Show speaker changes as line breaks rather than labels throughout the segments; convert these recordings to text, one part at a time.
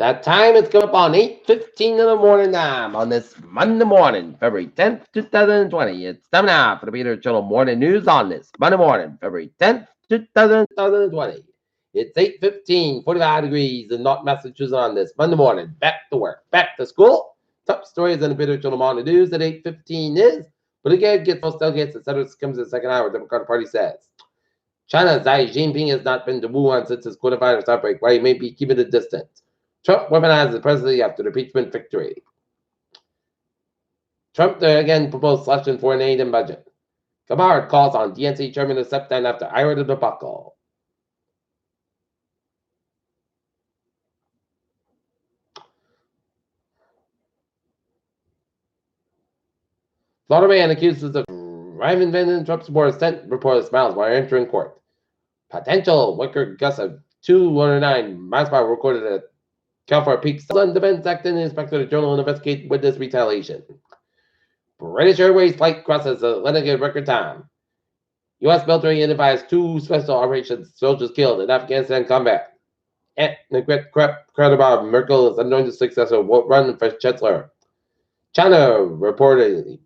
That time is coming up on 8:15 in the morning time on this Monday morning, February 10th, 2020. It's time now for the Peter Channel Morning News on this Monday morning, February 10th, 2020. It's 8:15, 45 degrees in North Massachusetts on this Monday morning. Back to work, back to school. Top stories in the Peter Channel Morning News at 8:15 is, but again, gets most delegates, etc. comes in the second hour, Democratic Party says. China's Xi Jinping has not been to Wuhan since his coronavirus outbreak, while he may be keeping a distance. Trump weaponized the presidency after the impeachment victory. Trump again proposed slashing foreign aid and budget. Kamara calls on DNC chairman to step down after Iowa debacle. Florida man accuses of driving Van Trump supporters sent reporter smiles while entering court. Potential wicked gust of 209 miles per hour recorded at California Peak. Sun Defense acting inspector the journal investigate witness retaliation. British Airways flight crosses the Atlantic in record time. U.S. military identifies 2 special operations soldiers killed in Afghanistan combat. And the crowd about Merkel is anointed successor run for chancellor. China reports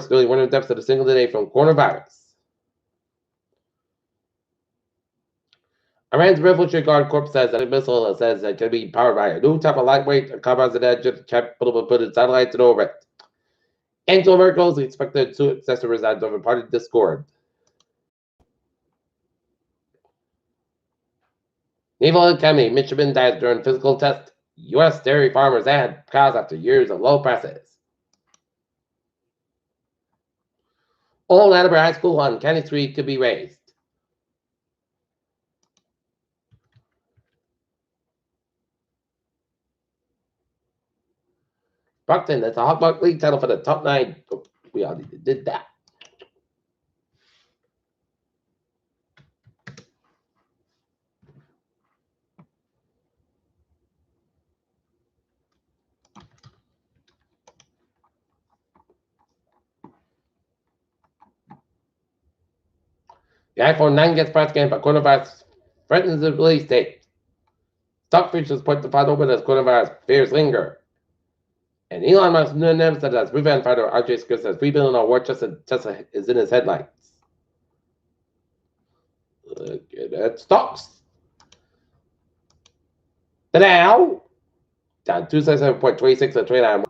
nearly 100 deaths in a single day from coronavirus. Iran's Revolutionary Guard Corps says that a missile says it can be powered by a new type of lightweight composite engine capable of putting satellites in orbit. Angela Merkel is expected to successor resides over party discord. Naval Academy, Michigan dies during physical test. U.S. dairy farmers add cows after years of low prices. Old Attleboro High School on County Street could be raised. Brockton, that's a Hawkmark League title for the top 9. Oh, we already did that. The iPhone 9 gets press game, but coronavirus threatens the release date. Stock futures point to final open as coronavirus fears linger. And Elon Musk announced that as revenge fighter RJ Scripps has $3 billion war chest Tesla is in his headlights. Look at that. Stocks. The Dow down 277.26 at 29.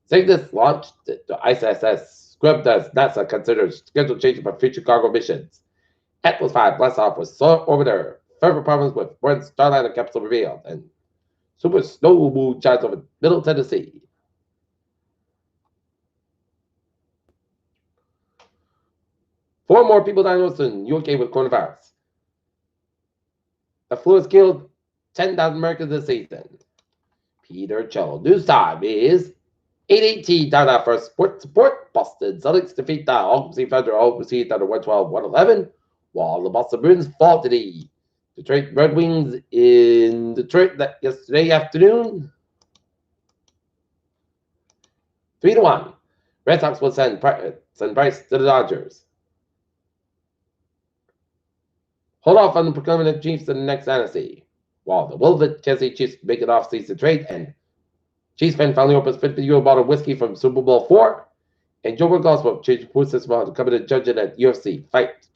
Cygnus launched the ISS. Scrubbed as NASA considers schedule change for future cargo missions. Atlas 5 blast off with solar orbiter. Further problems with one Starliner capsule revealed. And super snow moon shines over Middle Tennessee. Four more people diagnosed in UK with coronavirus. The flu has killed 10,000 Americans this season. Peter Cello. News time is 8:18 down out for sports support. Boston Celtics defeat the Oklahoma Thunder overseas under 112-111, while the Boston Bruins fall to the Detroit Red Wings in Detroit yesterday afternoon. 3-1. Red Sox will send Bryce to the Dodgers. Hold off on the proclaiming Chiefs in the next dynasty, while the Wilvet Kansas City Chiefs make an off-season trade, and Chiefs fan finally opens 50-year bottle of whiskey from Super Bowl 4, and Joe Burgos will change the system to come in and judge it at UFC fight.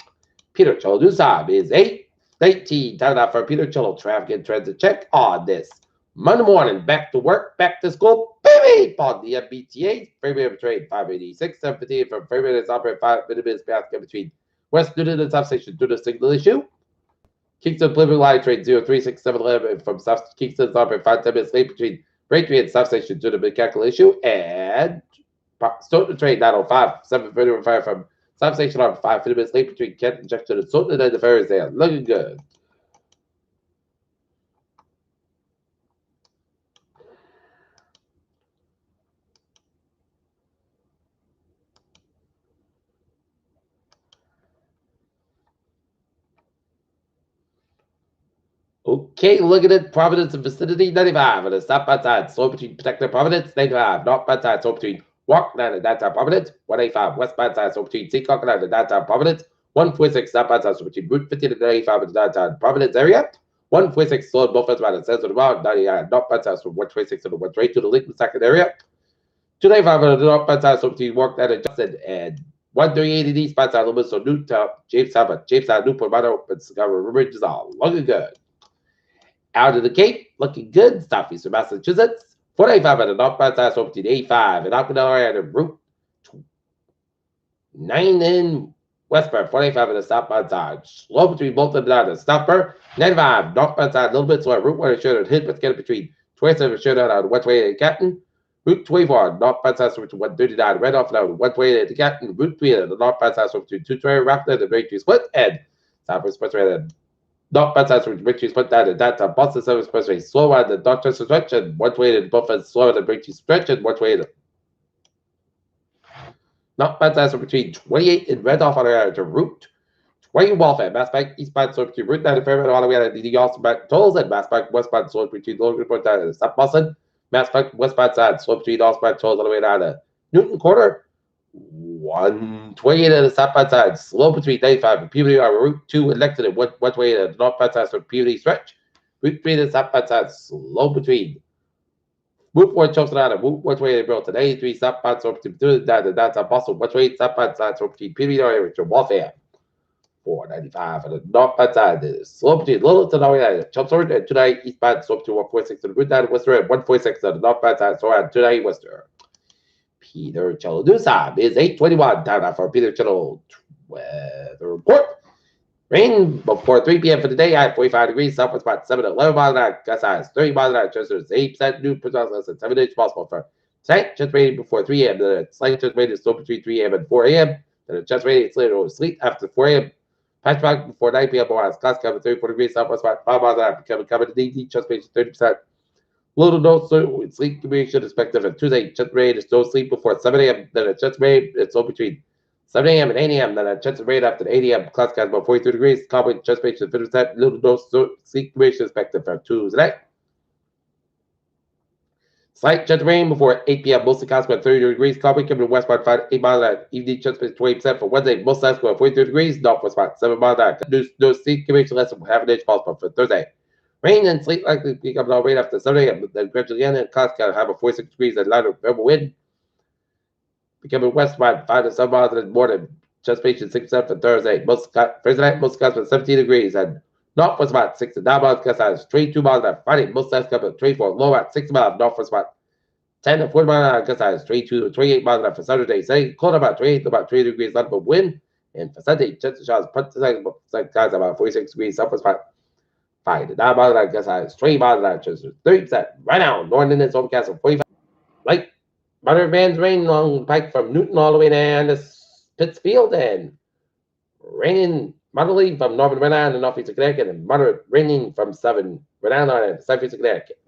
Peter Cello news time is 8:18. Time out for Peter Cello traffic and transit check on this Monday morning. Back to work, back to school, baby! On the MBTA, Fairway of Trade 586, 758 from Fairway that's operated 5 minutes basket between West Newton and substation due to signal issue. Kingston Plymouth Line Trade 036711 from South Kingston operated 5-10 minutes late between Braintree and substation due to mechanical issue, and Stoughton Trade 905 735 from substation on 5 minutes late between Kent Junction and Stoughton and the ferries there. Looking good. Okay, look at it. Providence and vicinity 95 and a stop outside. Slow between Protector Providence 95. North outside. Slow between Walk 9 and downtown Providence 185. West outside. Slow between Seacock and downtown Providence 146. Stop outside. Slow between Route 50 and 95 in the downtown Providence area. 146 slow both ends about it says about 99 not bad size from 126 to the 120 to the link in the second area. 295 on the not bad size from the work that adjusted and 138 in these spots out of the so new top James Hubbard, James out Newport Motto, but Discover River is all looking good. Out of the Cape, looking good. Southeast of Massachusetts. 485 at the north bad size from the 85 and Okinawa at the route 9 in westbound, 45 in the southbound side. Slow between both of them. The stopper. 95 northbound side, a little bit slower. Route 1 should have hit, but get between 27 should have on the westway and Captain. Route 24 northbound side switch to 139. Right off now, 128 at the Captain. Route 3 at the northbound side switch to 220. Rapid at the breakthrough split. And southwest expressway at the northbound side switch to breakthrough split down at that time. Boston Southern Expressway slow at the Dorchester stretch and 128 at the Buffalo slow at the breakthrough stretch and 128 not bad size between 28 and Red Off on the route 20 Waltham, Mass Bank, eastbound slope between Route 9 and Fairmont all the way out of the also back tolls and Mass Bank, westbound slope between Logan Point down to South Boston, Mass Bank, westbound side slope between Allsback tolls all the way down to Newton Quarter, 128 at the southbound side, slow between 95 and Peabody on Route 2 and Lexington, 128 at the northbound side from Peabody stretch, Route 3 at the southbound side, slow between Route 4 chokes around and Route 128 built an 83 southbound slope between that and that's a Boston 128 southbound side slope between Peabody area to Waltham. 495 and the northbound side is slope between Littleton area chokes over and tonight eastbound slope to 146 to the Route 9 Worcester and 146 on the northbound side so on tonight Worcester. Peter Cello News time is 8:21 time for Peter Cello weather report. Rain before 3 p.m. for the day, high 45 degrees, southwest about 7 to 11 miles an hour, gust highs 30 miles an hour, chances 8%, new percent less than 7 inches possible for tonight. Chest rating before 3 a.m. The slight chest rating is still between 3 a.m. and 4 a.m. Then the chest rating is later over sleep after 4 a.m. Patch back before 9 p.m. More clouds cover 34 degrees, southwest about 5 miles an hour, becoming covered in DD, chest rating 30%. Little no sleep duration expected on Tuesday. Chest rating is no sleep before 7 a.m. Then the chest rating is still between 7 a.m. and 8 a.m. Then a chance of rain after 8 a.m. Clouds got about 42 degrees. Cloud chest rating is 50%. Little no sleep duration expected for Tuesday. Slight chance of rain before 8 p.m. Mostly clouds about 30 degrees. Cloud wind coming to westbound 5 8 miles an hour. Evening chance of 20% for Wednesday. Most sides about 42 degrees. Northwest about 7 miles an hour. No sleep duration less than half an inch possible for Thursday. Rain and sleet likely to become all rain after 7 a.m. Then gradually again, and clouds can have a 46 degrees and lighter November wind. Becoming westbound 5 to 7 miles in the morning. Chest patient 6% for Thursday. Thursday night, most skies with 17 degrees. And northwest about 6 to 9 miles. Gust highs 22 miles an hour. Friday, most skies come at 24. Low at 6 miles. Northwest about 10 to 40 miles an hour. Gust highs 22 to 28 miles an hour for Saturday. Sunday, cold about 28 to about 3 degrees. Nothing but wind. And for Sunday, chance of showers. Put the second skies about 46 degrees. Southwest about 5 to 9 miles an hour. Gust highs 20 miles an hour. Chance of 30%. Right now, northern is overcast of 45. Light moderate bands rain along the pike from Newton all the way down to Pittsfield and raining moderately from northern Rhode Island and northeast of Connecticut and moderate raining from southern Rhode Island and southeast of Connecticut.